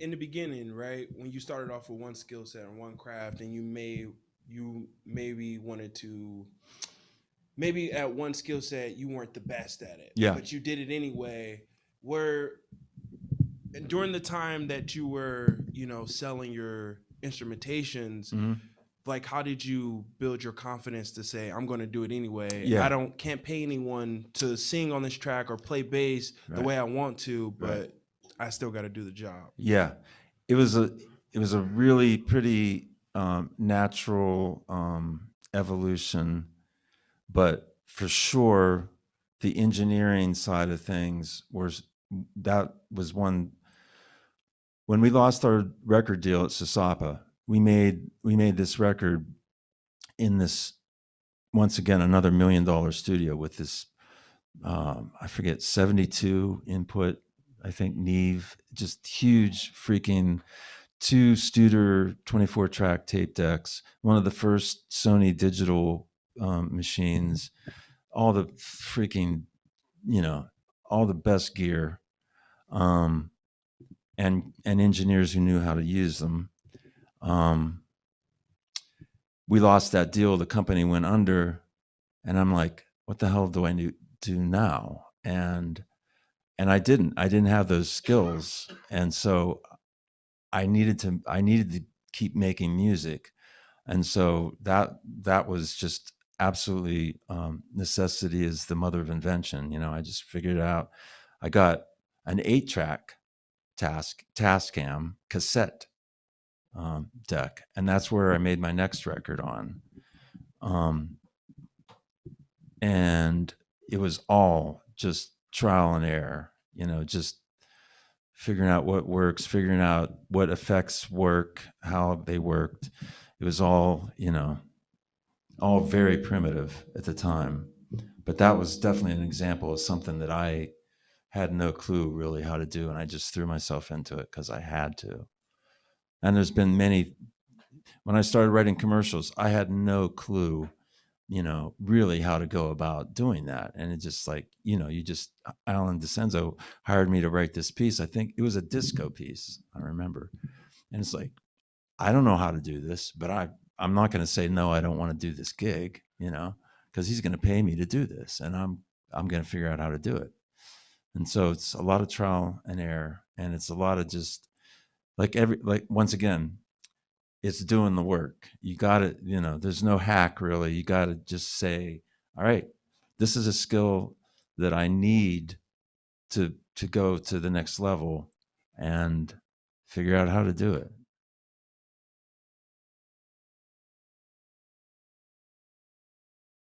in the beginning, right, when you started off with one skill set and one craft, and you maybe wanted to maybe at one skill set you weren't the best at it, Yeah. but you did it anyway. Where during the time that you were, selling your instrumentations, Hmm. like how did you build your confidence to say I'm going to do it anyway? I Yeah. don't can't pay anyone to sing on this track or play bass the Right. way I want to, Right. but I still got to do the job. Yeah. It was a it was a really pretty natural evolution, but for sure, the engineering side of things was that was one. When we lost our record deal at Sasapa, we made this record in this, once again, another $1 million studio with this, I forget, 72 input, I think, Neve, just huge freaking two Studer 24 track tape decks, one of the first Sony digital machines, all the freaking, you know, all the best gear, um, and engineers who knew how to use them. Um, we lost that deal. The company went under, and I'm like, what the hell do I do now? And I didn't have those skills, and so I needed to keep making music, and so that was just absolutely, necessity is the mother of invention. I just figured out. I got an 8-track Tascam cassette, deck, and that's where I made my next record on. Um, and it was all just trial and error, just figuring out what works, figuring out what effects work, how they worked. It was all very primitive at the time. But that was definitely an example of something that I had no clue really how to do. And I just threw myself into it because I had to. And there's been many, when I started writing commercials, I had no clue, really how to go about doing that. And it just like, Alan DeCenzo hired me to write this piece. I think it was a disco piece, I remember. And it's like, I don't know how to do this, but I'm not going to say, no, I don't want to do this gig, because he's going to pay me to do this, and I'm going to figure out how to do it. And so it's a lot of trial and error, and it's a lot of just like once again, it's doing the work. You got to, there's no hack really. You got to just say, all right, this is a skill that I need to go to the next level, and figure out how to do it.